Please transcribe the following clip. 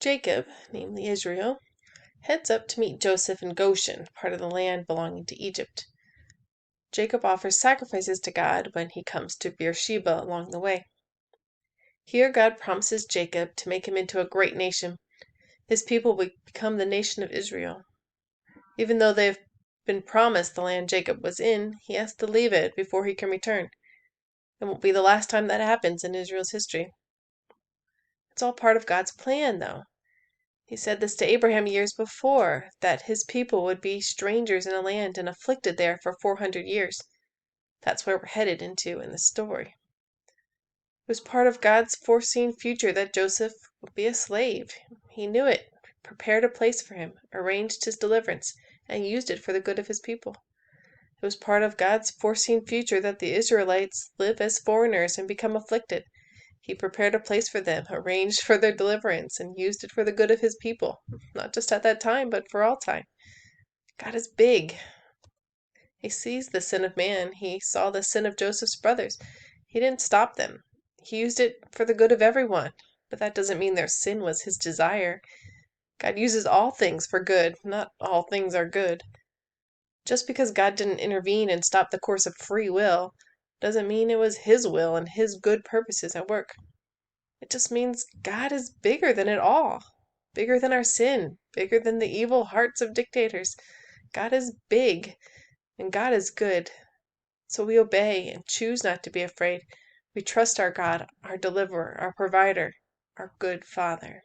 Jacob, namely Israel, heads up to meet Joseph in Goshen, part of the land belonging to Egypt. Jacob offers sacrifices to God when he comes to Beersheba along the way. Here God promises Jacob to make him into a great nation. His people will become the nation of Israel. Even though they've been promised the land Jacob was in, he has to leave it before he can return. It won't be the last time that happens in Israel's history. It's all part of God's plan, though. He said this to Abraham years before, that his people would be strangers in a land and afflicted there for 400 years. That's where we're headed into in the story. It was part of God's foreseen future that Joseph would be a slave. He knew it, prepared a place for him, arranged his deliverance, and used it for the good of his people. It was part of God's foreseen future that the Israelites live as foreigners and become afflicted. He prepared a place for them, arranged for their deliverance, and used it for the good of his people, not just at that time, but for all time. God is big. He sees the sin of man. He saw the sin of Joseph's brothers. He didn't stop them. He used it for the good of everyone, but that doesn't mean their sin was his desire. God uses all things for good. Not all things are good. Just because God didn't intervene and stop the course of free will doesn't mean it was his will and his good purposes at work. It just means God is bigger than it all. Bigger than our sin. Bigger than the evil hearts of dictators. God is big, and God is good. So we obey and choose not to be afraid. We trust our God, our deliverer, our provider, our good Father.